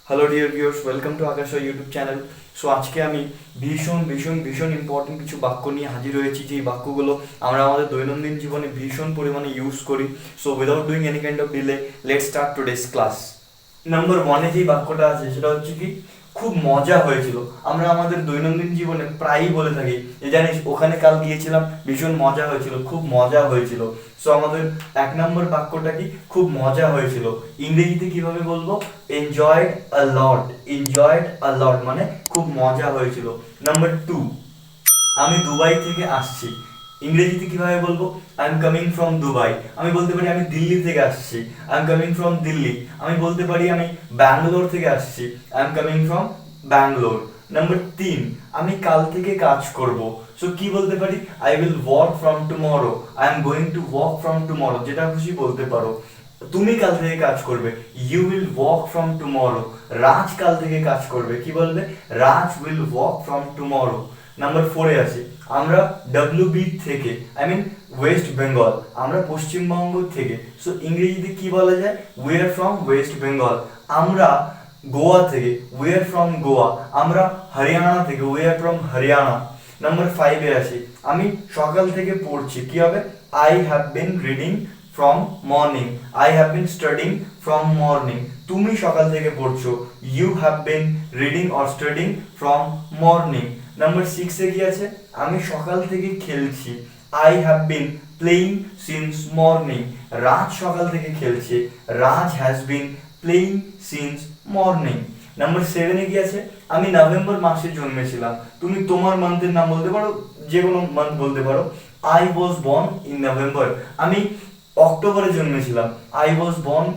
Hello dear viewers, welcome to Akash Roy YouTube channel. So আজকে আমি ভীষণ ভীষণ ভীষণ ইম্পর্টেন্ট কিছু বাক্য নিয়ে হাজির হয়েছি, যেই বাক্যগুলো আমরা আমাদের দৈনন্দিন জীবনে ভীষণ পরিমাণে ইউজ করি। So without doing any kind of delay, let's start today's class. Number ওয়ানে যেই বাক্যটা আছে সেটা হচ্ছে কি, খুব মজা হয়েছিল। আমরা আমাদের দৈনন্দিন জীবনে প্রায়ই বলে থাকি যে জানিস ওখানে কাল গিয়েছিলাম, ভীষণ মজা হয়েছিল, খুব মজা হয়েছিল। সো আমাদের এক নম্বর বাক্যটা কি, খুব মজা হয়েছিল। ইংরেজিতে কিভাবে বলবো? এনজয়েড আ লট। এনজয়েড আ লট মানে খুব মজা হয়েছিল। নাম্বার টু, আমি দুবাই থেকে আসছি। ইংরেজিতে কিভাবে বলবো? I am coming from Dubai. আমি বলতে পারি আমি দিল্লি থেকে আসছি, I am coming from Delhi. আমি বলতে পারি আমি ব্যাঙ্গালোর থেকে আসছি, I am coming from Bangalore. Number তিন, আমি কাল থেকে কাজ করব। সো কি বলতে পারি? I will work from tomorrow, I am going to work from tomorrow. যেটা খুশি বলতে পারো। তুমি কাল থেকে কাজ করবে, you will work from tomorrow. Raj কাল থেকে কাজ করবে, কি বলবে? Raj will work from tomorrow. Number ফোরে আছে, আমরা ডব্লিউবি থেকে, আই মিন ওয়েস্ট বেঙ্গল, আমরা পশ্চিমবঙ্গ থেকে। সো ইংরেজিতে কি বলা যায়? We are from West Bengal. আমরা গোয়া থেকে, উই আর ফ্রম গোয়া। আমরা হরিয়ানা থেকে, we are from Haryana. Number ফাইভে আসি, আমি সকাল থেকে পড়ছি, কি হবে? I have been reading from morning, I have been studying from morning. তুমি সকাল থেকে পড়ছো, you have been reading or studying from morning. Number সিক্সে কি আছে? আমি সকাল থেকে খেলছি, I have been playing since morning. Raj সকাল থেকে খেলছে, Raj has been playing since morning. Number সেভেনে কি আছে? আমি নভেম্বর মাসে জন্মেছিলাম। তুমি তোমার মান্থের নাম বলতে পারো, যে কোনো মান্থ বলতে পারো। I was born in November. আমি অক্টোবরে জন্মেছিলাম, I was born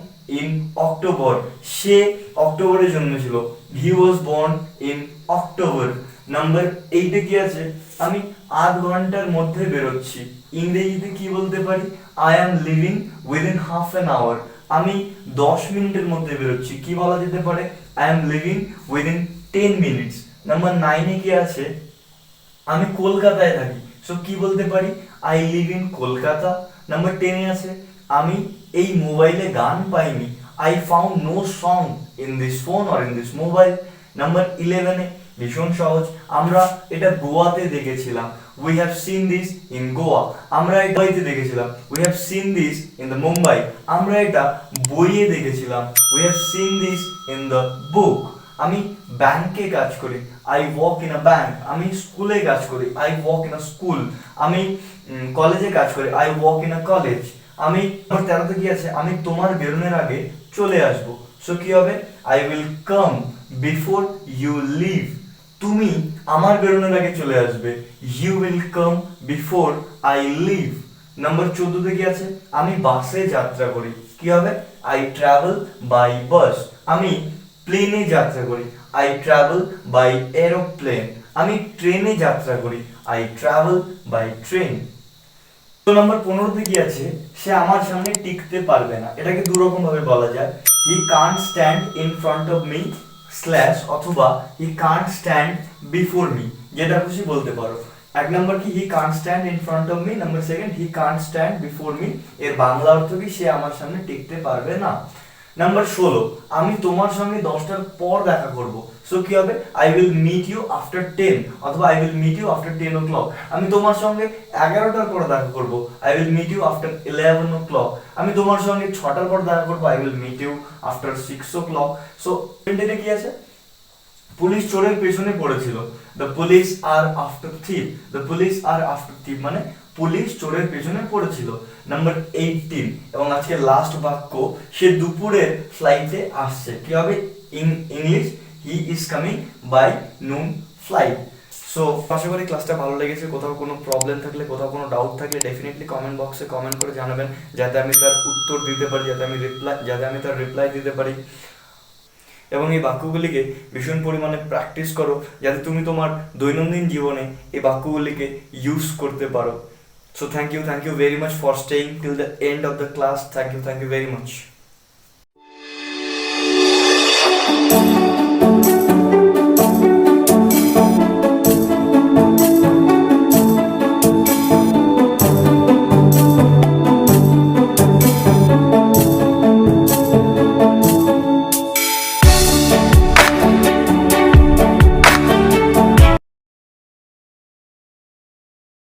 in October. সে অক্টোবরে জন্মেছিল, he was born in October. Number এইটে কি আছে? আমি আধ ঘন্টার মধ্যে বেরোচ্ছি। ইংরেজিতে কি বলতে পারি? I am leaving within half an hour. আমি 10 মিনিটের মধ্যে বেরোচ্ছি, কি বলা যেতে পারে? I am leaving within 10 minutes. Number নাইনে কি আছে? আমি কলকাতায় থাকি। সো কি বলতে পারি? I live in Kolkata. Number টেনে আছে, আমি এই মোবাইলে গান পাইনি, I found no song in this phone or in this mobile. Number 11-এ ভীষণ সহজ, আমরা এটা গোয়াতে দেখেছিলাম, we have seen this in Goa. আমরা এটা মুম্বাইতে দেখেছিলাম, we have seen this in the Mumbai. আমরা এটা বইয়ে দেখেছিলাম, we have seen this in the book. আমি ব্যাংকে কাজ করি, I work in a bank. আমি স্কুলে কাজ করি, I work in a school. আমি কলেজে কাজ করি, I work in a college. আমি 13তে কি আছে? আমি তোমার বেরোনোর আগে চলে আসবো। সো কি হবে? I will come before you leave. তুমি আমার বেরোনোর আগে চলে আসবে, you will come before I leave. Number 14তে কি আছে? আমি বাসে যাত্রা করি, কি হবে? I travel by bus. আমি প্লেনে যাত্রা করি, আই ট্রাভেল বাই এরোপ্লেন। আমি ট্রেনে যাত্রা করি, আই ট্রাভেল বাই ট্রেন। তো নাম্বার 15তে কি আছে? সে আমার সামনে টিকতে পারবে না। এটাকে দু রকম ভাবে বলা যায়, he can't stand in front of me slash, অথবা he can't stand before me. যেটা খুশি বলতে পারো। এক নাম্বার কি, he can't stand in front of me. Number second, he can't stand before me. এর বাংলা অর্থ কি? সে আমার সামনে টিকতে পারবে না। নাম্বার 16, আমি তোমার সঙ্গে 10টার পর দেখা করব। সো কি হবে? I will meet you after 10, অথবা I will meet you after 10 o'clock। আমি তোমার সঙ্গে 11টার পর দেখা করব, I will meet you after 11 o'clock। আমি তোমার সঙ্গে 6টার পর দেখা করব, I will meet you after 6 o'clock। So সেন্টেন্সে কি আছে? পুলিশ চোরের পেছনে পড়েছিল, the police are after thief. The police are after thief মানে পুলিশ চোরের পেছনে পড়েছিল। নাম্বার 18 এবং আজকে লাস্ট বাক্য, সে দুপুরের ফ্লাইটে আসছে, কি হবে? English, he is coming by noon flight. So আশা করি ক্লাসটা ভালো লেগেছে। কোথাও কোনো প্রবলেম থাকলে, কোথাও কোনো ডাউট থাকলে ডেফিনেটলি কমেন্ট বক্সে কমেন্ট করে জানাবেন, যাতে আমি তার উত্তর দিতে পারি, যাতে আমি তার রিপ্লাই দিতে পারি। এবং এই বাক্যগুলিকে ভীষণ পরিমাণে প্র্যাকটিস করো, যাতে তুমি তোমার দৈনন্দিন জীবনে এই বাক্যগুলিকে ইউজ করতে পারো। So thank you very much for staying till the end of the class. Thank you very much.